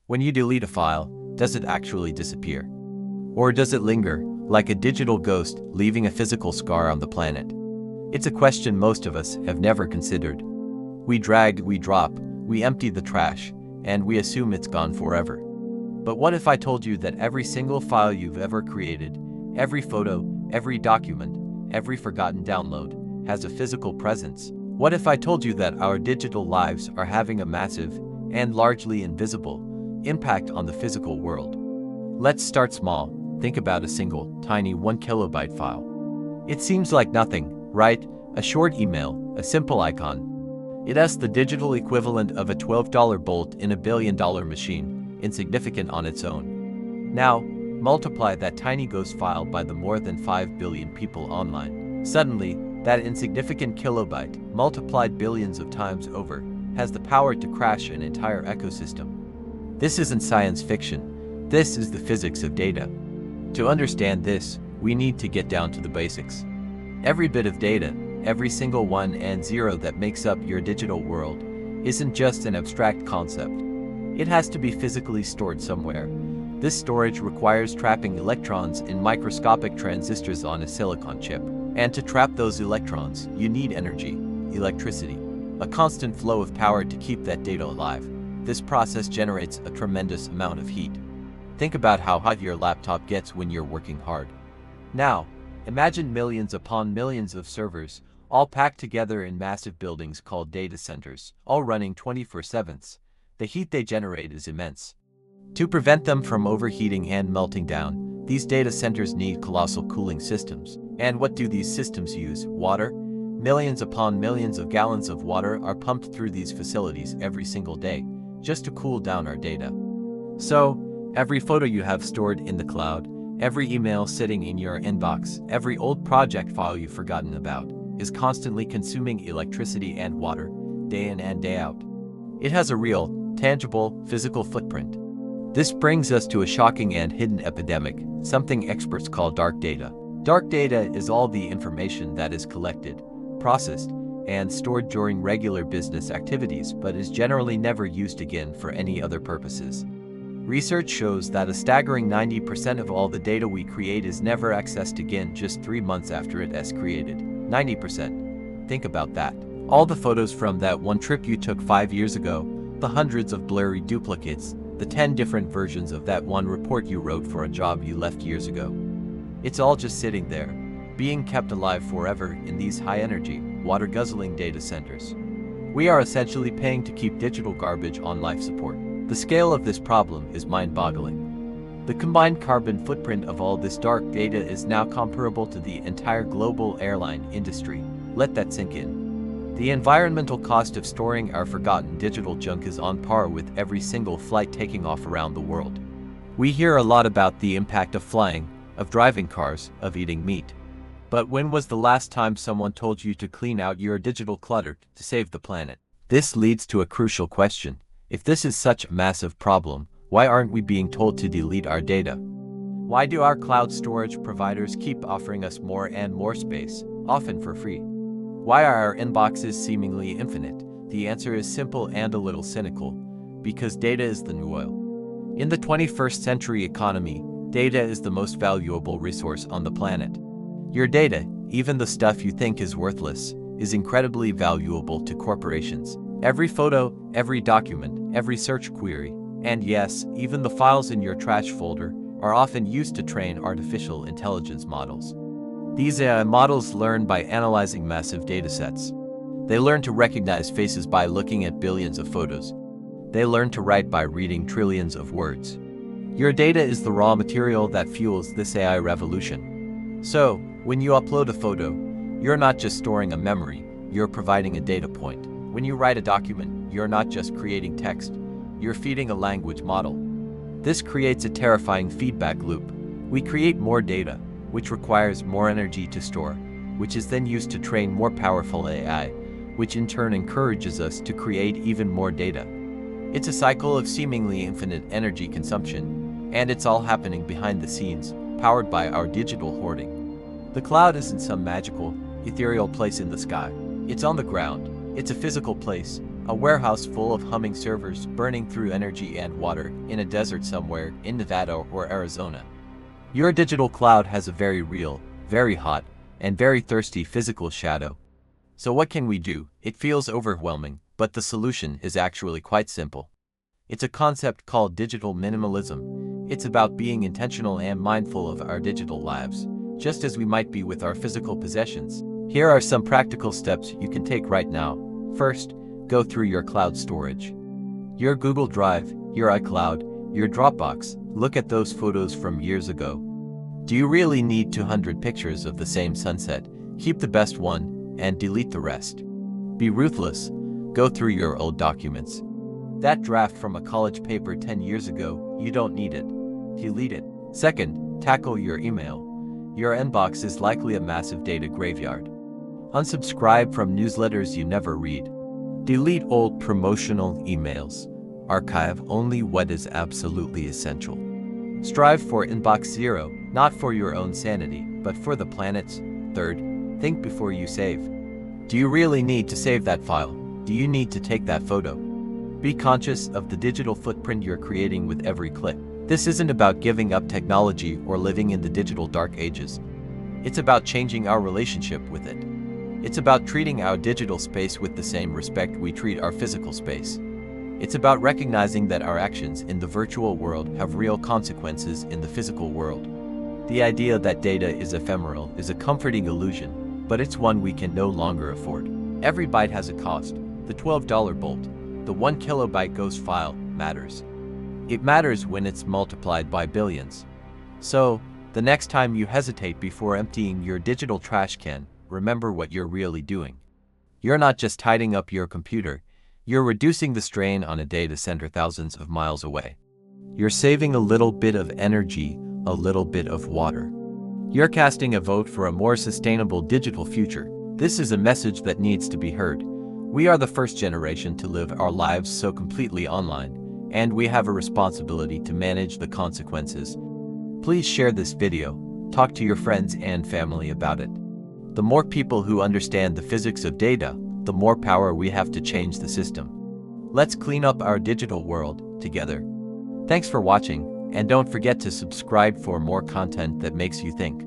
When you delete a file, does it actually disappear? Or does it linger, like a digital ghost, leaving a physical scar on the planet? It's a question most of us have never considered. We drag, we drop, we empty the trash, and we assume it's gone forever. But what if I told you that every single file you've ever created, every photo, every document, every forgotten download, has a physical presence? What if I told you that our digital lives are having a massive, and largely invisible, impact on the physical world? Let's start small. Think about a single, tiny 1 kilobyte file. It seems like nothing, right? A short email, a simple icon. It has the digital equivalent of a $12 bolt in a billion-dollar machine, insignificant on its own. Now, multiply that tiny ghost file by the more than 5 billion people online. Suddenly, that insignificant kilobyte, multiplied billions of times over, has the power to crash an entire ecosystem. This isn't science fiction. This is the physics of data. To understand this, we need to get down to the basics. Every bit of data, every single 1 and 0 that makes up your digital world, isn't just an abstract concept. It has to be physically stored somewhere. This storage requires trapping electrons in microscopic transistors on a silicon chip. And to trap those electrons, you need energy, electricity, a constant flow of power to keep that data alive. This process generates a tremendous amount of heat. Think about how hot your laptop gets when you're working hard. Now, imagine millions upon millions of servers, all packed together in massive buildings called data centers, all running 24/7. The heat they generate is immense. To prevent them from overheating and melting down, these data centers need colossal cooling systems. And what do these systems use? Water? Millions upon millions of gallons of water are pumped through these facilities every single day, just to cool down our data. So, every photo you have stored in the cloud, every email sitting in your inbox, every old project file you've forgotten about, is constantly consuming electricity and water, day in and day out. It has a real, tangible, physical footprint. This brings us to a shocking and hidden epidemic, something experts call dark data. Dark data is all the information that is collected, processed, and stored during regular business activities but is generally never used again for any other purposes. Research shows that a staggering 90% of all the data we create is never accessed again just 3 months after it is created. 90%. Think about that. All the photos from that one trip you took 5 years ago, the hundreds of blurry duplicates, the 10 different versions of that one report you wrote for a job you left years ago. It's all just sitting there, being kept alive forever in these high-energy, water-guzzling data centers. We are essentially paying to keep digital garbage on life support. The scale of this problem is mind-boggling. The combined carbon footprint of all this dark data is now comparable to the entire global airline industry. Let that sink in. The environmental cost of storing our forgotten digital junk is on par with every single flight taking off around the world. We hear a lot about the impact of flying, of driving cars, of eating meat. But when was the last time someone told you to clean out your digital clutter to save the planet? This leads to a crucial question. If this is such a massive problem, why aren't we being told to delete our data? Why do our cloud storage providers keep offering us more and more space, often for free? Why are our inboxes seemingly infinite? The answer is simple and a little cynical. Because data is the new oil. In the 21st century economy, data is the most valuable resource on the planet. Your data, even the stuff you think is worthless, is incredibly valuable to corporations. Every photo, every document, every search query, and yes, even the files in your trash folder, are often used to train artificial intelligence models. These AI models learn by analyzing massive datasets. They learn to recognize faces by looking at billions of photos. They learn to write by reading trillions of words. Your data is the raw material that fuels this AI revolution. So, when you upload a photo, you're not just storing a memory, you're providing a data point. When you write a document, you're not just creating text, you're feeding a language model. This creates a terrifying feedback loop. We create more data, which requires more energy to store, which is then used to train more powerful AI, which in turn encourages us to create even more data. It's a cycle of seemingly infinite energy consumption, and it's all happening behind the scenes, powered by our digital hoarding. The cloud isn't some magical, ethereal place in the sky. It's on the ground. It's a physical place, A warehouse full of humming servers burning through energy and water in a desert somewhere in Nevada or Arizona. Your digital cloud has a very real, very hot, and very thirsty physical shadow. So what can we do? It feels overwhelming, but the solution is actually quite simple. It's a concept called digital minimalism. It's about being intentional and mindful of our digital lives, just as we might be with our physical possessions. Here are some practical steps you can take right now. First, go through your cloud storage. Your Google Drive, your iCloud, your Dropbox. Look at those photos from years ago. Do you really need 200 pictures of the same sunset? Keep the best one and delete the rest. Be ruthless. Go through your old documents. That draft from a college paper 10 years ago, you don't need it. Delete it. Second, tackle your email. Your inbox is likely a massive data graveyard. Unsubscribe from newsletters you never read. Delete old promotional emails. Archive only what is absolutely essential. Strive for inbox zero, not for your own sanity, but for the planet's. Third, think before you save. Do you really need to save that file? Do you need to take that photo? Be conscious of the digital footprint you're creating with every click. This isn't about giving up technology or living in the digital dark ages. It's about changing our relationship with it. It's about treating our digital space with the same respect we treat our physical space. It's about recognizing that our actions in the virtual world have real consequences in the physical world. The idea that data is ephemeral is a comforting illusion, but it's one we can no longer afford. Every byte has a cost. The $12 bolt, the 1 kilobyte ghost file, matters. It matters when it's multiplied by billions. So, the next time you hesitate before emptying your digital trash can, remember what you're really doing. You're not just tidying up your computer, you're reducing the strain on a data center thousands of miles away. You're saving a little bit of energy, a little bit of water. You're casting a vote for a more sustainable digital future. This is a message that needs to be heard. We are the first generation to live our lives so completely online, and we have a responsibility to manage the consequences. Please share this video, talk to your friends and family about it. The more people who understand the physics of data, the more power we have to change the system. Let's clean up our digital world together. Thanks for watching, and don't forget to subscribe for more content that makes you think.